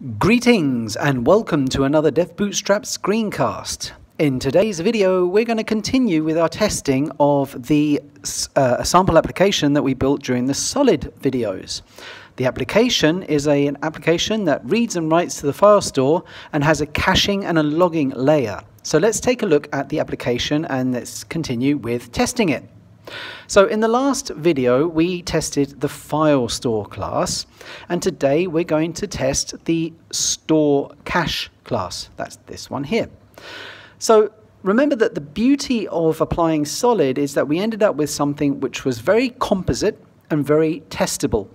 Greetings and welcome to another Dev Bootstrap screencast. In today's video, we're going to continue with our testing of the sample application that we built during the solid videos. The application is an application that reads and writes to the file store and has a caching and a logging layer. So let's take a look at the application and let's continue with testing it. So in the last video we tested the file store class, and today we're going to test the store cache class. That's this one here. So remember that the beauty of applying solid is that we ended up with something which was very composite and very testable.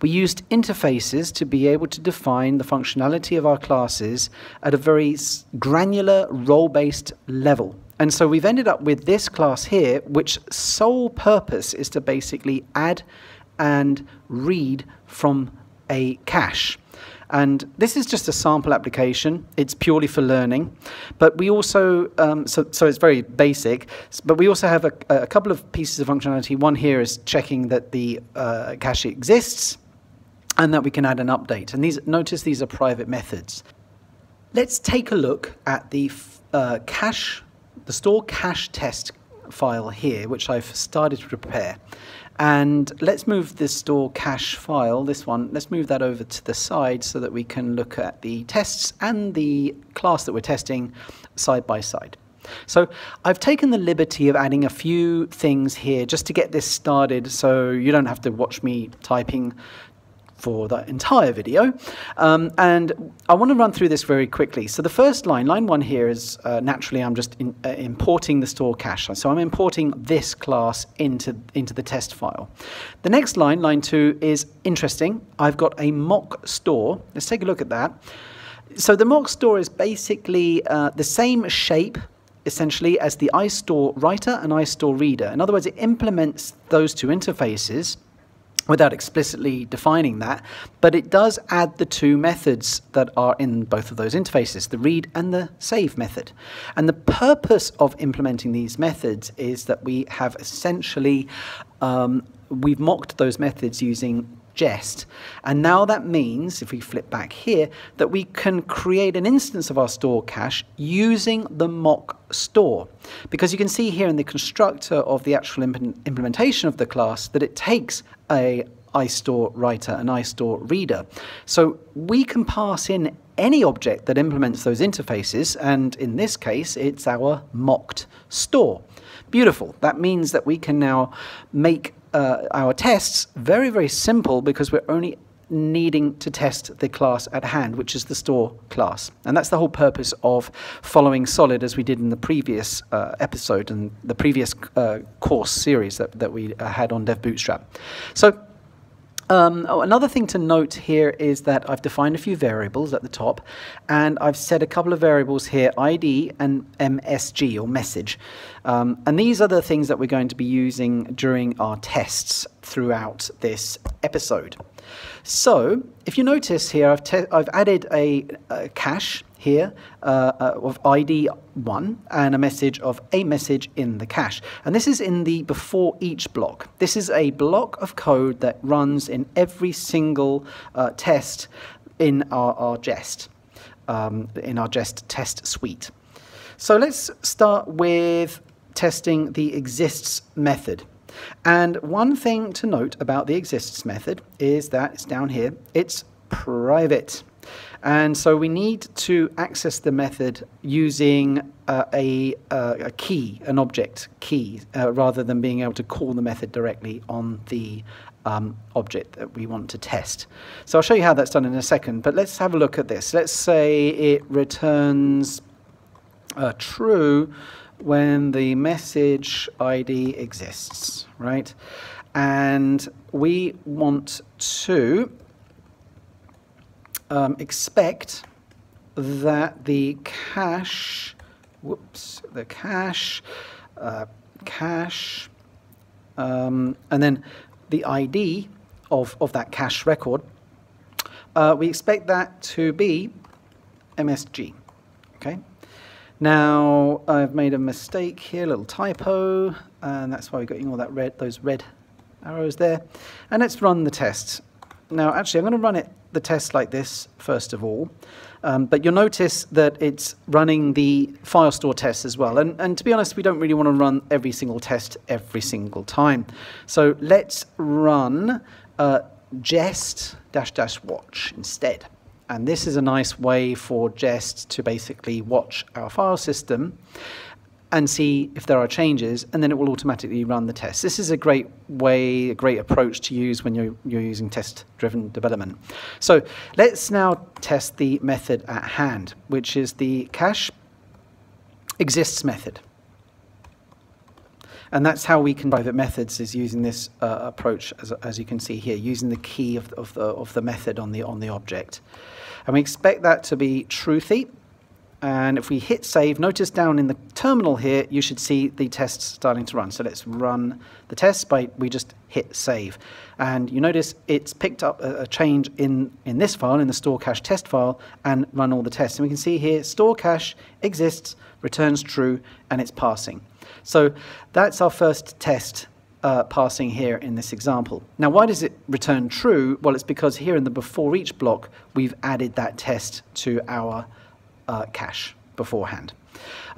We used interfaces to be able to define the functionality of our classes at a very granular role-based level. And so we've ended up with this class here, which sole purpose is to basically add and read from a cache. And this is just a sample application. It's purely for learning. But we also, so it's very basic, but we also have a couple of pieces of functionality. One here is checking that the cache exists and that we can add an update. And notice these are private methods. Let's take a look at the the store cache test file here, which I've started to prepare. And let's move this store cache file, this one, let's move that over to the side so that we can look at the tests and the class that we're testing side by side. So I've taken the liberty of adding a few things here just to get this started so you don't have to watch me typing for the entire video. And I want to run through this very quickly. So the first line 1 here is naturally I'm just importing the store cache. So I'm importing this class into the test file. The next line 2, is interesting. I've got a mock store. Let's take a look at that. So the mock store is basically the same shape essentially as the iStore writer and iStore reader. In other words, it implements those two interfaces without explicitly defining that, but it does add the two methods that are in both of those interfaces, the read and the save method. And the purpose of implementing these methods is that we have essentially, we've mocked those methods using Jest. And now that means, if we flip back here, that we can create an instance of our store cache using the mock store. Because you can see here in the constructor of the actual implementation of the class that it takes a iStore writer and iStore reader. So we can pass in any object that implements those interfaces, and in this case it's our mocked store. Beautiful. That means that we can now make our tests very, very simple because we're only needing to test the class at hand, which is the store class. And that's the whole purpose of following solid as we did in the previous episode and the previous course series that we had on Dev Bootstrap. So another thing to note here is that I've defined a few variables at the top, and I've set a couple of variables here, ID and MSG, or message. And these are the things that we're going to be using during our tests throughout this episode. So if you notice here, I've added a cache here of ID 1 and a message of a message in the cache. And this is in the before each block. This is a block of code that runs in every single test in our Jest, test suite. So let's start with testing the exists method. And one thing to note about the exists method is that it's down here, it's private. And so we need to access the method using a key, an object key, rather than being able to call the method directly on the object that we want to test. So I'll show you how that's done in a second, but let's have a look at this. Let's say it returns true when the message ID exists, right? And we want to expect that the cache, and then the ID of that cache record, we expect that to be MSG, okay? Now, I've made a mistake here, a little typo, and that's why we're getting all that those red arrows there. And let's run the test. Now, actually, I'm going to run it the test like this first of all, but you'll notice that it's running the file store tests as well. And to be honest, we don't really want to run every single test every single time. So let's run Jest --watch instead. And this is a nice way for Jest to basically watch our file system and see if there are changes, and then it will automatically run the test. This is a great way, a great approach to use when you're using test-driven development. So let's now test the method at hand, which is the cache exists method. And that's how we can private methods, is using this approach, as you can see here, using the key of the method on the object. And we expect that to be truthy. And if we hit save, notice down in the terminal here, you should see the tests starting to run. So let's run the test we just hit save. And you notice it's picked up a change in this file, in the store cache test file, and run all the tests. And we can see here, store cache exists, returns true, and it's passing. So that's our first test passing here in this example. Now, why does it return true? Well, it's because here in the before each block, we've added that test to our cache beforehand.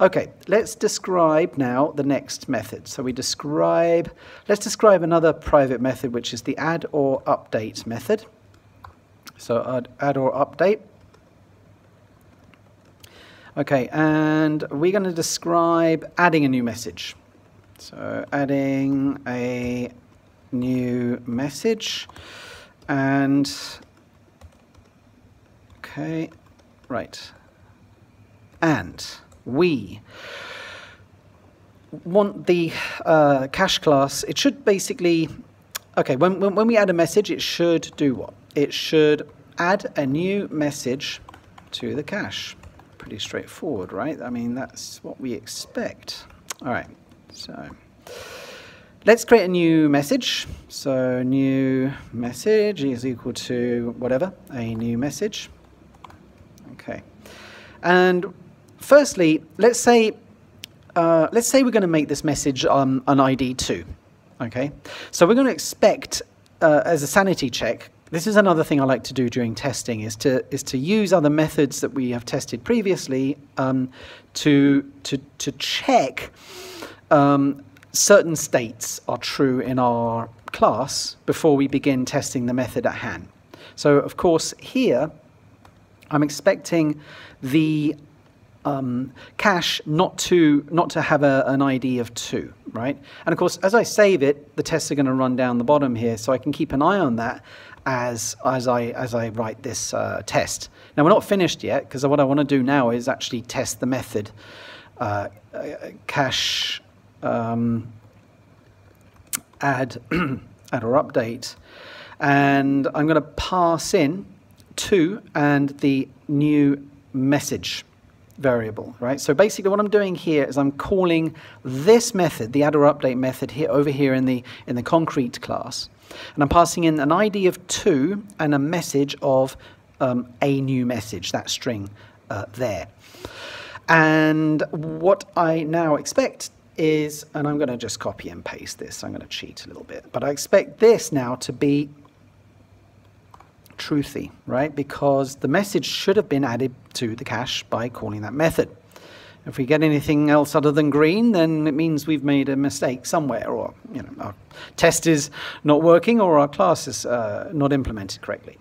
Okay, let's describe now the next method. So let's describe another private method, which is the add or update method. So add or update. Okay, and we're going to describe adding a new message. So adding a new message, and okay, right. And we want the cache class. It should basically, okay, when we add a message, it should do what? It should add a new message to the cache. Pretty straightforward, right? I mean, that's what we expect. All right, so let's create a new message. So new message is equal to whatever, a new message. Okay, and firstly, let's say we're going to make this message an ID 2. Okay, so we're going to expect as a sanity check. This is another thing I like to do during testing, is to use other methods that we have tested previously to check certain states are true in our class before we begin testing the method at hand. So of course here I'm expecting the cache not to have an ID of 2, right? And of course, as I save it, the tests are going to run down the bottom here, so I can keep an eye on that as I write this test. Now we're not finished yet, because what I want to do now is actually test the method cache add or update, and I'm going to pass in 2 and the new message variable, right? So basically what I'm doing here is I'm calling this method, the add or update method, here over here in the concrete class, and I'm passing in an ID of 2 and a message of a new message, that string there. And what I now expect is, and I'm going to just copy and paste this, I'm going to cheat a little bit, but I expect this now to be truthy, right? Because the message should have been added to the cache by calling that method. If we get anything else other than green, then it means we've made a mistake somewhere, or our test is not working, or our class is not implemented correctly.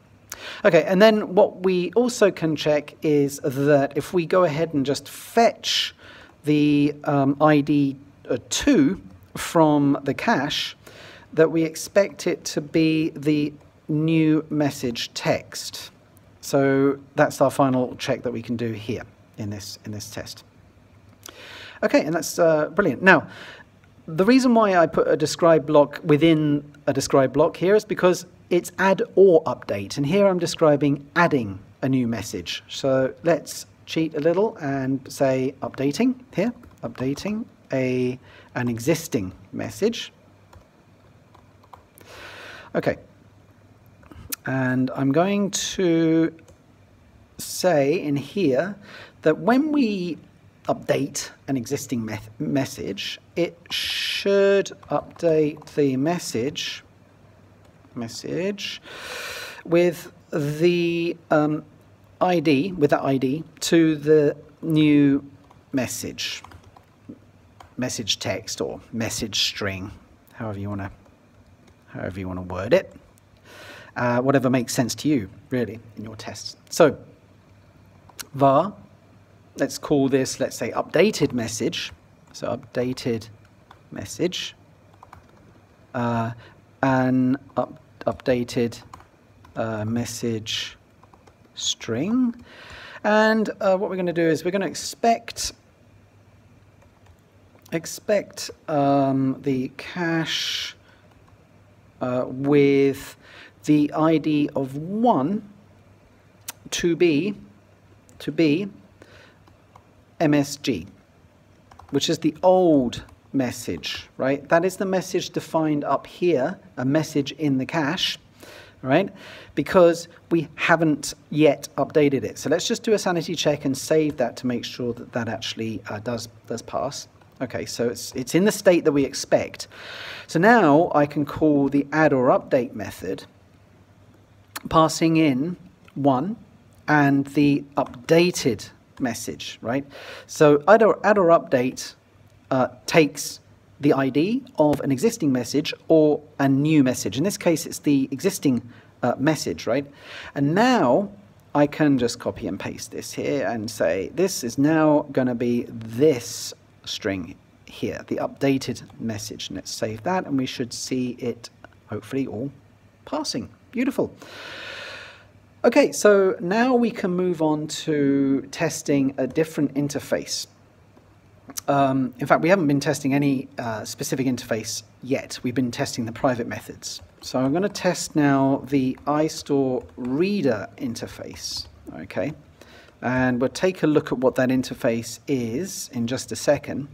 Okay, and then what we also can check is that if we go ahead and just fetch the ID 2 from the cache, that we expect it to be the new message text. So that's our final check that we can do here in this test. Okay, and that's brilliant. Now, the reason why I put a describe block within a describe block here is because it's add or update, and here I'm describing adding a new message. So let's cheat a little and say updating here, updating an existing message. Okay, and I'm going to say in here that when we update an existing message, it should update the message with the ID, with that ID, to the new message text or message string, however you want to word it. Whatever makes sense to you, really, in your tests. So var, let's call this, let's say, updated message. So updated message, and updated message string. And what we're going to do is we're going to expect the cache with the ID of 1 to be MSG, which is the old message, right? That is the message defined up here, a message in the cache, right? Because we haven't yet updated it. So let's just do a sanity check and save that to make sure that that actually does pass. Okay, so it's in the state that we expect. So now I can call the add or update method, passing in 1 and the updated message, right? So add or update takes the ID of an existing message or a new message. In this case, it's the existing message, right? And now I can just copy and paste this here and say this is now going to be this string here, the updated message. And let's save that, and we should see it hopefully all passing. Beautiful. Okay, so now we can move on to testing a different interface. In fact, we haven't been testing any specific interface yet. We've been testing the private methods. So I'm going to test now the iStore reader interface. Okay, and we'll take a look at what that interface is in just a second.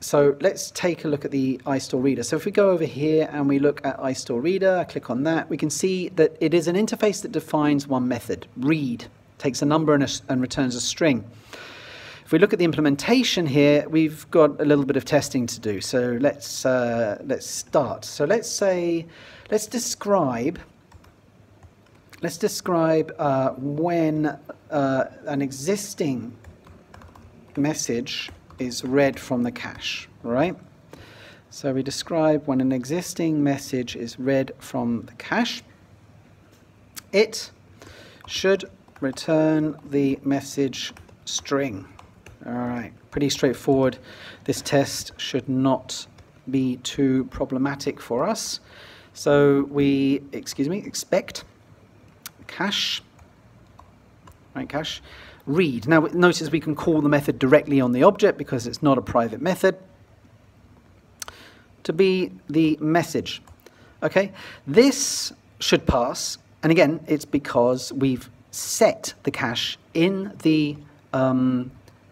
So let's take a look at the iStore reader. So if we go over here and we look at iStore reader, I click on that, we can see that it is an interface that defines one method, read, takes a number and returns a string. If we look at the implementation here, we've got a little bit of testing to do. So let's start. So let's describe when an existing message is read from the cache, right? So we describe when an existing message is read from the cache. It should return the message string. All right, pretty straightforward. This test should not be too problematic for us. So we, expect cache, right, cache, read. Now notice we can call the method directly on the object because it's not a private method, to be the message. Okay, this should pass, and again it's because we've set the cache in the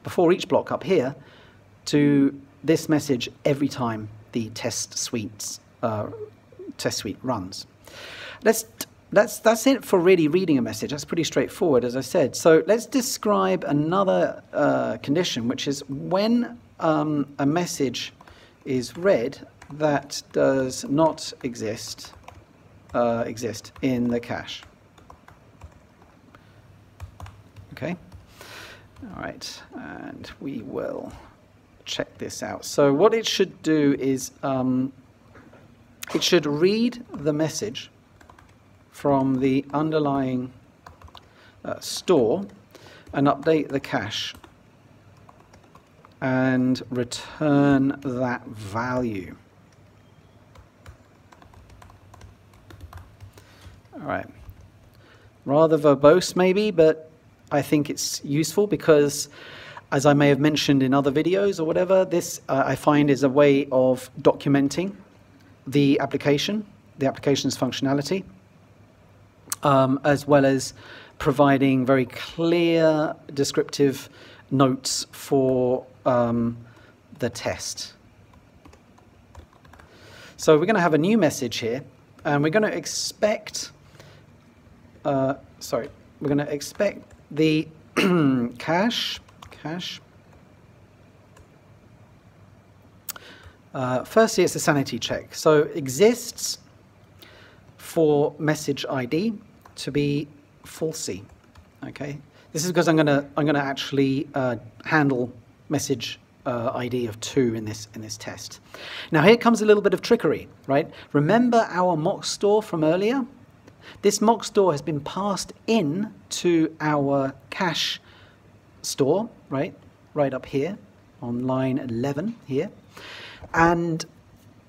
before each block up here to this message every time the test suite runs. That's it for really reading a message. That's pretty straightforward, as I said. So let's describe another condition, which is when a message is read that does not exist in the cache. Okay. All right, and we will check this out. So what it should do is it should read the message from the underlying store and update the cache and return that value. All right, rather verbose maybe, but I think it's useful because, as I may have mentioned in other videos or whatever, this I find is a way of documenting the application's functionality, as well as providing very clear descriptive notes for the test. So we're going to have a new message here, and we're going to expect, we're going to expect the cache. Firstly, it's a sanity check. So exists for message ID to be falsy. Okay, this is because I'm gonna actually handle message ID of 2 in this test. Now here comes a little bit of trickery, right? Remember our mock store from earlier? This mock store has been passed in to our cache store, right up here on line 11 here. And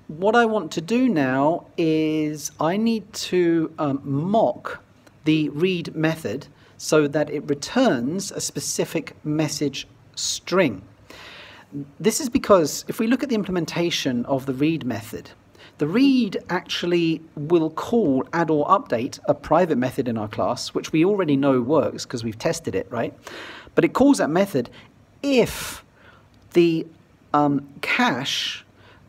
what I want to do now is I need to mock the read method so that it returns a specific message string. This is because if we look at the implementation of the read method, the read actually will call add or update, a private method in our class, which we already know works because we've tested it, right? But it calls that method if the cache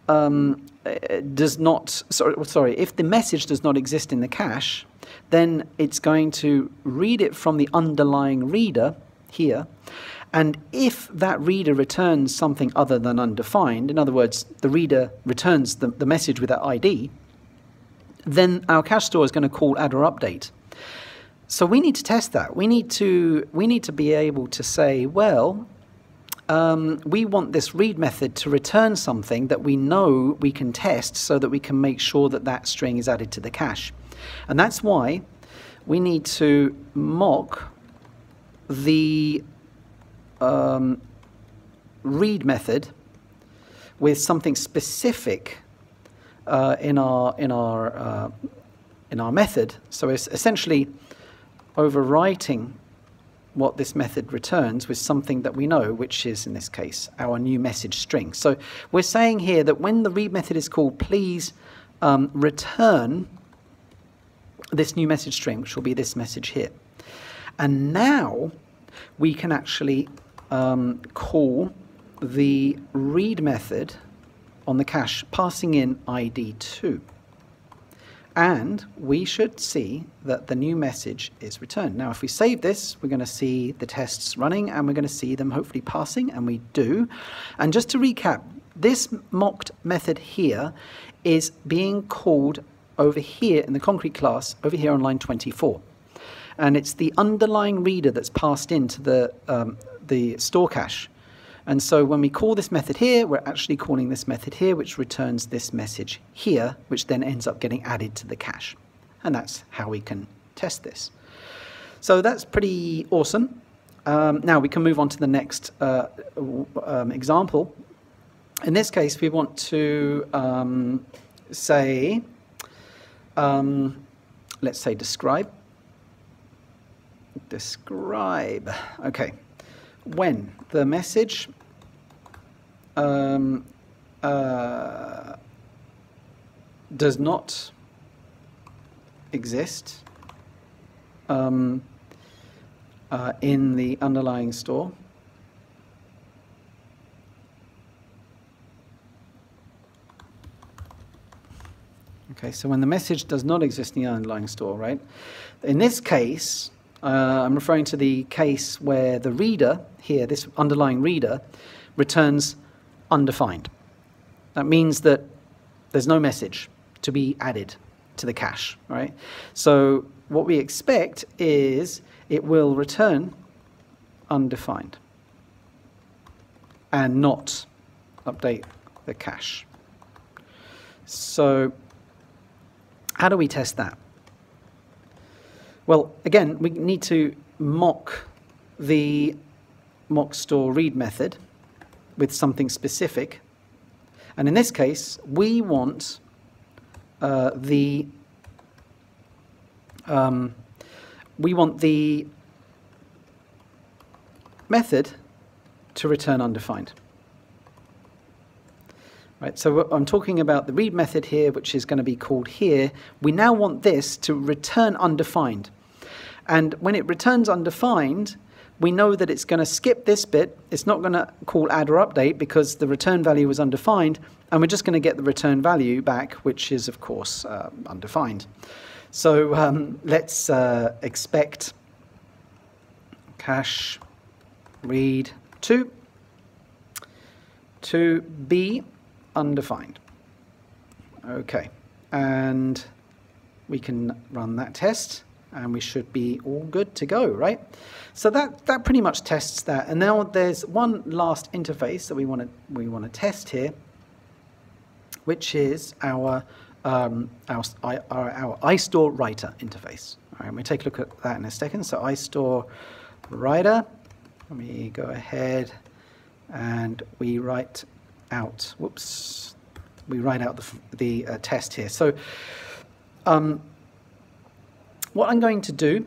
does not, if the message does not exist in the cache, then it's going to read it from the underlying reader here. And if that reader returns something other than undefined, in other words, the reader returns the message with that ID, then our cache store is going to call add or update. So we need to test that. We need to be able to say, well, we want this read method to return something that we know we can test so that we can make sure that that string is added to the cache. And that's why we need to mock the read method with something specific in our method. So it's essentially overwriting what this method returns with something that we know, which is in this case our new message string. So we're saying here that when the read method is called, please return this new message string, which will be this message here. And now we can actually call the read method on the cache, passing in ID 2. And we should see that the new message is returned. Now, if we save this, we're going to see the tests running, and we're going to see them hopefully passing, and we do. And just to recap, this mocked method here is being called over here in the concrete class, over here on line 24. And it's the underlying reader that's passed into the store cache. And so when we call this method here, we're actually calling this method here, which returns this message here, which then ends up getting added to the cache. And that's how we can test this. So that's pretty awesome. Now we can move on to the next example. In this case, we want to say, let's say describe. Describe. Okay. When the message does not exist in the underlying store, okay, so when the message does not exist in the underlying store, right? In this case, I'm referring to the case where the reader here, this underlying reader, returns undefined. That means that there's no message to be added to the cache, right? So what we expect is it will return undefined and not update the cache. So how do we test that? Well, again, we need to mock the mock store read method with something specific. And in this case, we want the method to return undefined. Right, so I'm talking about the read method here, which is going to be called here. We now want this to return undefined. And when it returns undefined, we know that it's going to skip this bit. It's not going to call add or update because the return value was undefined. And we're just going to get the return value back, which is, of course, undefined. So let's expect cache read 2 to be undefined. Okay, and we can run that test, and we should be all good to go, right? So that pretty much tests that. And now there's one last interface that we want to test here, which is our iStore writer interface. All right, we'll take a look at that in a second. So iStore writer. Let me go ahead and we write out. Whoops. We write out the test here. So what I'm going to do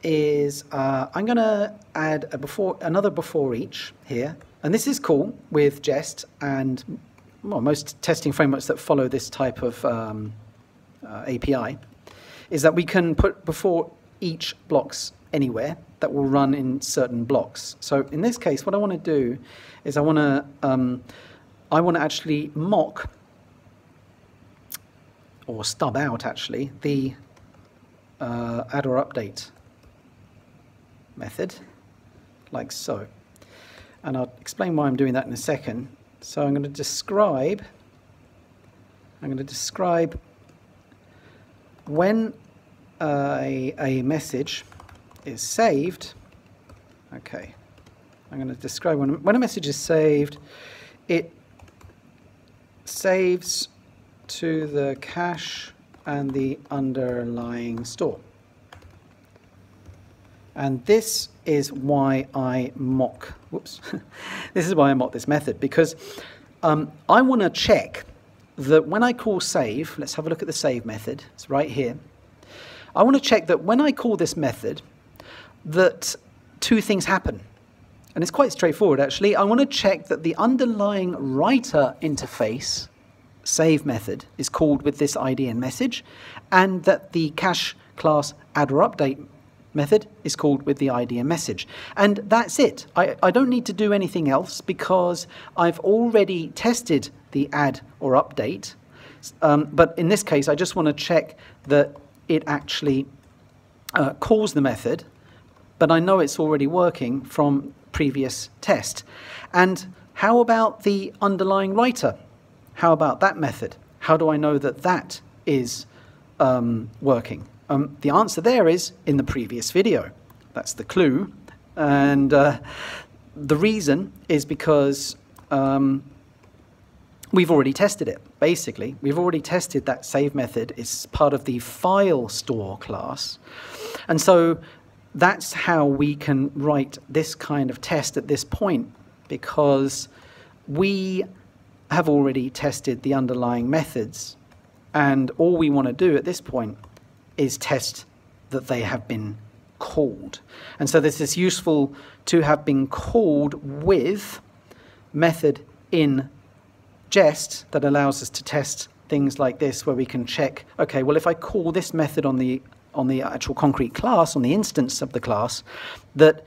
is I'm going to add another before each here. And this is cool with Jest and most testing frameworks that follow this type of API, is that we can put before each blocks anywhere that will run in certain blocks. So in this case, what I want to do is I want to actually mock or stub out actually the add or update method, like so. And I'll explain why I'm doing that in a second. So I'm going to describe when a message is saved. Okay, I'm going to describe when a message is saved, it saves to the cache and the underlying store. And this is why I mock, whoops, this is why I mock this method, because I want to check that when I call save, let's have a look at the save method, it's right here. I want to check that when I call this method, that two things happen. And it's quite straightforward actually. I want to check that the underlying writer interface save method is called with this ID and message, and that the cache class add or update method is called with the ID and message. And that's it. I don't need to do anything else because I've already tested the add or update. But in this case, I just want to check that it actually calls the method, but I know it's already working from previous test. And how about the underlying writer? How about that method? How do I know that that is working? The answer there is in the previous video. That's the clue. And the reason is because we've already tested it, basically. We've already tested that save method. It's part of the file store class. And so that's how we can write this kind of test at this point, because we have already tested the underlying methods. And all we want to do at this point is test that they have been called. And so this is useful to have been called with method in Jest that allows us to test things like this, where we can check, okay, well, if I call this method on the actual concrete class, on the instance of the class, that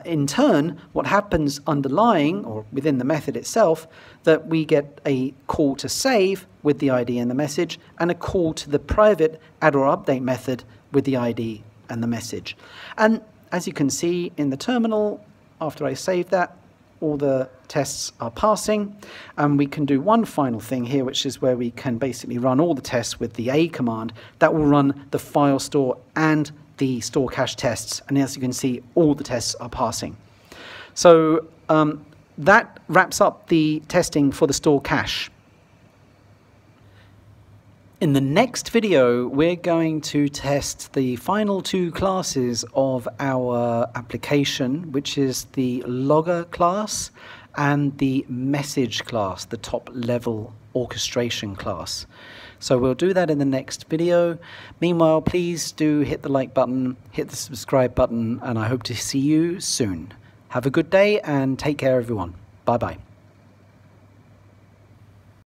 in turn, what happens underlying or within the method itself, that we get a call to save with the ID and the message, and a call to the private add or update method with the ID and the message. And as you can see in the terminal, after I save that, all the tests are passing. And we can do one final thing here, which is where we can basically run all the tests with the A command. That will run the file store and the store cache tests. And as you can see, all the tests are passing. So that wraps up the testing for the store cache. In the next video, we're going to test the final two classes of our application, which is the logger class and the message class, the top level orchestration class. So we'll do that in the next video. Meanwhile, please do hit the like button, hit the subscribe button, and I hope to see you soon. Have a good day and take care, everyone. Bye-bye.